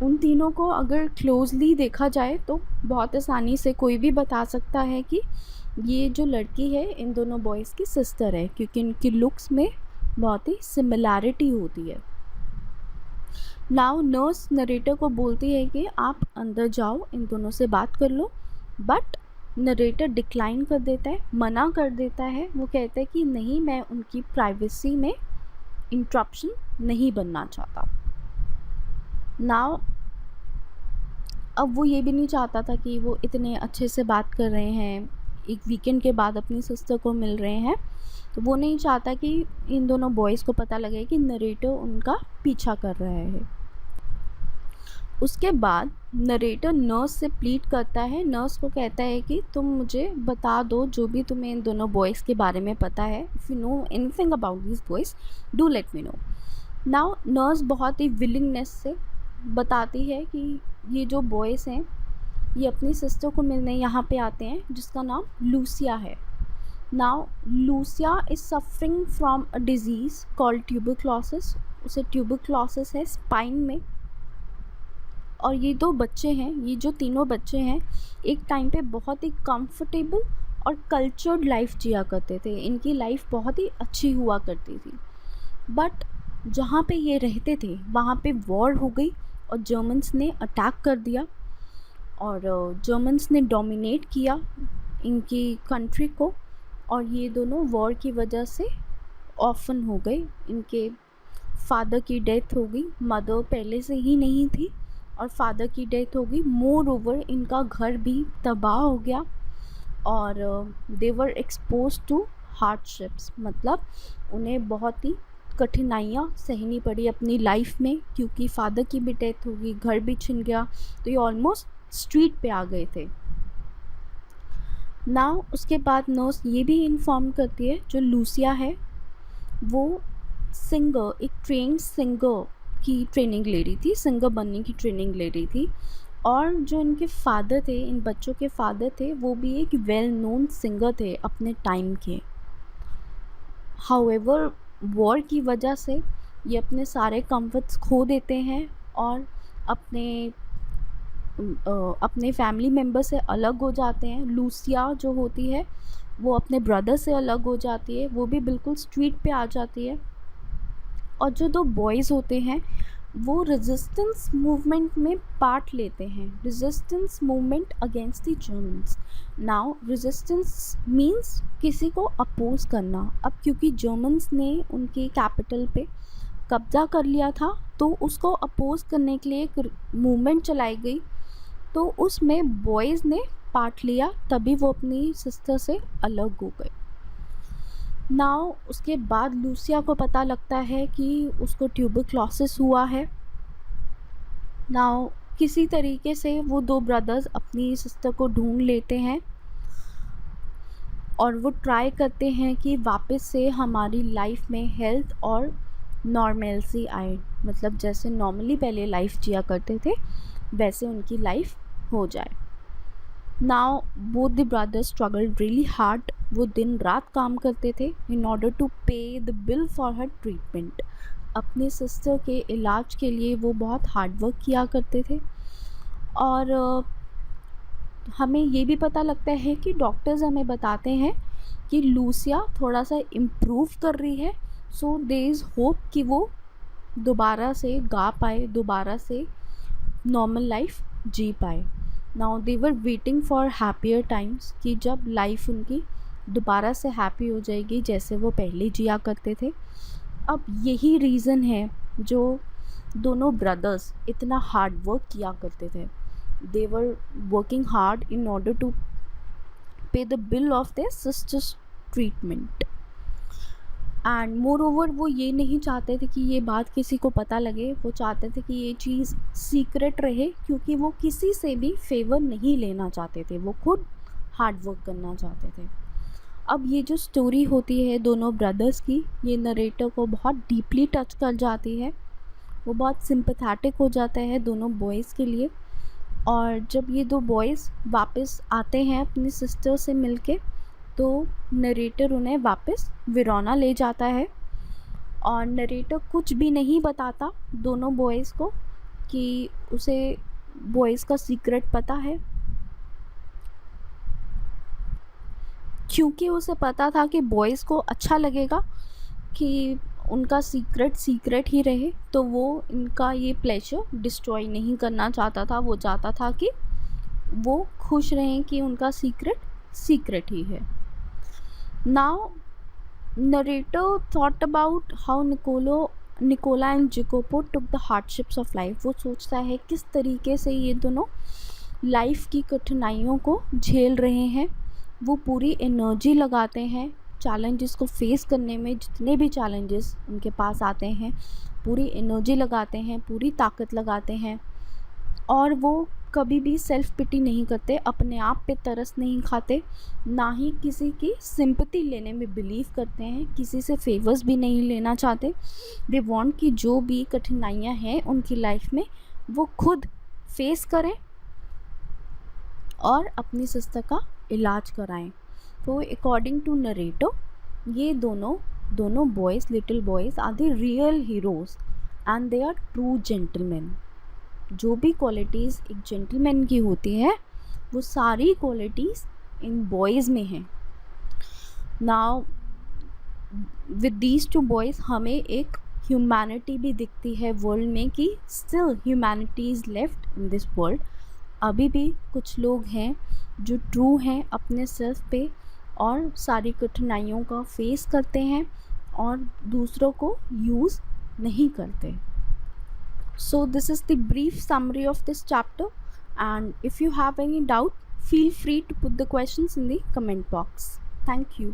उन तीनों को अगर क्लोज़ली देखा जाए तो बहुत आसानी से कोई भी बता सकता है कि ये जो लड़की है इन दोनों बॉयज़ की सिस्टर है, क्योंकि इनकी लुक्स में बहुत ही सिमिलैरिटी होती है। नाउ नर्स नरेटर को बोलती है कि आप अंदर जाओ, इन दोनों से बात कर लो, बट नरेटर डिक्लाइन कर देता है, मना कर देता है। वो कहता है कि नहीं, मैं उनकी प्राइवेसी में इंटरप्शन नहीं बनना चाहता। नाउ अब वो ये भी नहीं चाहता था कि वो इतने अच्छे से बात कर रहे हैं, एक वीकेंड के बाद अपनी सिस्टर को मिल रहे हैं, तो वो नहीं चाहता कि इन दोनों बॉयज़ को पता लगे कि नरेटर उनका पीछा कर रहा है। उसके बाद नरेटर नर्स से प्लीड करता है, नर्स को कहता है कि तुम मुझे बता दो जो भी तुम्हें इन दोनों बॉयज़ के बारे में पता है, if you know anything about this boys do let me know. Now nurse बहुत ही विलिंगनेस से बताती है कि ये जो बॉयज़ हैं ये अपनी सिस्टर को मिलने यहाँ पे आते हैं, जिसका नाम लूसिया है। Now Lucia is suffering from a disease called tuberculosis. उसे ट्यूबरक्लोसिस है स्पाइन में। और ये दो बच्चे हैं, ये जो तीनों बच्चे हैं, एक टाइम पे बहुत ही कंफर्टेबल और कल्चर्ड लाइफ जिया करते थे। इनकी लाइफ बहुत ही अच्छी हुआ करती थी, बट जहाँ पे ये रहते थे वहाँ पे वॉर हो गई और जर्मन्स ने अटैक कर दिया, और जर्मन्स ने डोमिनेट किया इनकी कंट्री को, और ये दोनों वॉर की वजह से ऑर्फन हो गए। इनके फादर की डेथ हो गई, मदर पहले से ही नहीं थी और फादर की डेथ हो गई। मोर ओवर इनका घर भी तबाह हो गया और दे वर एक्सपोज टू हार्डशिप्स, मतलब उन्हें बहुत ही कठिनाइयाँ सहनी पड़ी अपनी लाइफ में, क्योंकि फादर की भी डेथ हो गई, घर भी छिन गया, तो ये ऑलमोस्ट स्ट्रीट पे आ गए थे। नाउ उसके बाद नर्स ये भी इन्फॉर्म करती है, जो लूसिया है वो सिंगर, एक ट्रेंड सिंगर की ट्रेनिंग ले रही थी, सिंगर बनने की ट्रेनिंग ले रही थी, और जो इनके फादर थे, इन बच्चों के फादर थे, वो भी एक वेल नोन सिंगर थे अपने टाइम के। हाउएवर वॉर की वजह से ये अपने सारे कंफर्ट्स खो देते हैं और अपने फैमिली मेम्बर से अलग हो जाते हैं। लूसिया जो होती है वो अपने ब्रदर से अलग हो जाती है, वो भी बिल्कुल स्ट्रीट पे आ जाती है। और जो दो बॉयज़ होते हैं वो रेजिस्टेंस मूवमेंट में पार्ट लेते हैं, resistance movement against the Germans. Now resistance means किसी को अपोज करना। अब क्योंकि जर्मन्स ने उनके कैपिटल पे कब्ज़ा कर लिया था, तो उसको अपोज करने के लिए एक मूवमेंट चलाई गई, तो उसमें बॉयज़ ने पार्ट लिया, तभी वो अपनी सिस्टर से अलग हो गए। नाउ उसके बाद लूसिया को पता लगता है कि उसको ट्यूबरक्लोसिस हुआ है। नाउ किसी तरीके से वो दो ब्रदर्स अपनी सिस्टर को ढूंढ लेते हैं और वो ट्राई करते हैं कि वापस से हमारी लाइफ में हेल्थ और नॉर्मलसी आए, मतलब जैसे नॉर्मली पहले लाइफ जिया करते थे वैसे उनकी लाइफ हो जाए। Now both the brothers struggled really hard. वो दिन रात काम करते थे इन order to pay the bill for her treatment. अपने सिस्टर के इलाज के लिए वो बहुत हार्ड वर्क किया करते थे। और हमें ये भी पता लगता है कि डॉक्टर्स हमें बताते हैं कि लूसिया थोड़ा सा इम्प्रूव कर रही है, सो देयर इज़ होप कि वो दोबारा से गा पाए, दोबारा से नॉर्मल लाइफ जी पाए। Now they were waiting for happier times, कि जब लाइफ उनकी दोबारा से हैप्पी हो जाएगी जैसे वो पहले जिया करते थे। अब यही रीज़न है जो दोनों ब्रदर्स इतना हार्ड वर्क किया करते थे। They were working hard in order to pay the bill of their sister's treatment, and moreover वो ये नहीं चाहते थे कि ये बात किसी को पता लगे। वो चाहते थे कि ये चीज़ सीक्रेट रहे, क्योंकि वो किसी से भी फेवर नहीं लेना चाहते थे, वो खुद हार्ड वर्क करना चाहते थे। अब ये जो स्टोरी होती है दोनों ब्रदर्स की, ये नरेटर को बहुत डीपली टच कर जाती है। वो बहुत सिंपैथेटिक हो जाता है दोनों बॉयज़ के लिए। और जब ये दो बॉयज़ वापस आते हैं अपनी सिस्टर से मिलके, तो नरेटर उन्हें वापस वेरोना ले जाता है, और नरेटर कुछ भी नहीं बताता दोनों बॉयज़ को कि उसे बॉयज़ का सीक्रेट पता है, क्योंकि उसे पता था कि बॉयज़ को अच्छा लगेगा कि उनका सीक्रेट सीक्रेट ही रहे, तो वो इनका ये प्लेजर डिस्ट्रॉय नहीं करना चाहता था। वो चाहता था कि वो खुश रहें कि उनका सीक्रेट सीक्रेट ही है। Now narrator thought about how Nikola and Jacopo took the hardships of life. वो सोचता है किस तरीके से ये दोनों लाइफ की कठिनाइयों को झेल रहे हैं। वो पूरी एनर्जी लगाते हैं चैलेंजेस को फेस करने में। जितने भी चैलेंजेस उनके पास आते हैं, पूरी एनर्जी लगाते हैं, पूरी ताकत लगाते हैं, और वो कभी भी सेल्फ पिटी नहीं करते, अपने आप पे तरस नहीं खाते, ना ही किसी की सिंपैथी लेने में बिलीव करते हैं, किसी से फेवर्स भी नहीं लेना चाहते। दे वांट कि जो भी कठिनाइयाँ हैं उनकी लाइफ में वो खुद फेस करें और अपनी सिस्टर का इलाज कराएं। तो अकॉर्डिंग टू नरेटो ये दोनों boys, little boys are the real heroes and they are true gentleman. जो भी क्वालिटीज़ एक जेंटलमैन की होती है वो सारी क्वालिटीज़ इन बॉयज़ में हैं। Now with these two boys हमें एक ह्यूमैनिटी भी दिखती है वर्ल्ड में, कि still humanity is left in this world. अभी भी कुछ लोग हैं जो ट्रू हैं अपने सेल्फ पे और सारी कठिनाइयों का फेस करते हैं और दूसरों को यूज़ नहीं करते। So this is the brief summary of this chapter, and if you have any doubt, feel free to put the questions in the comment box. Thank you.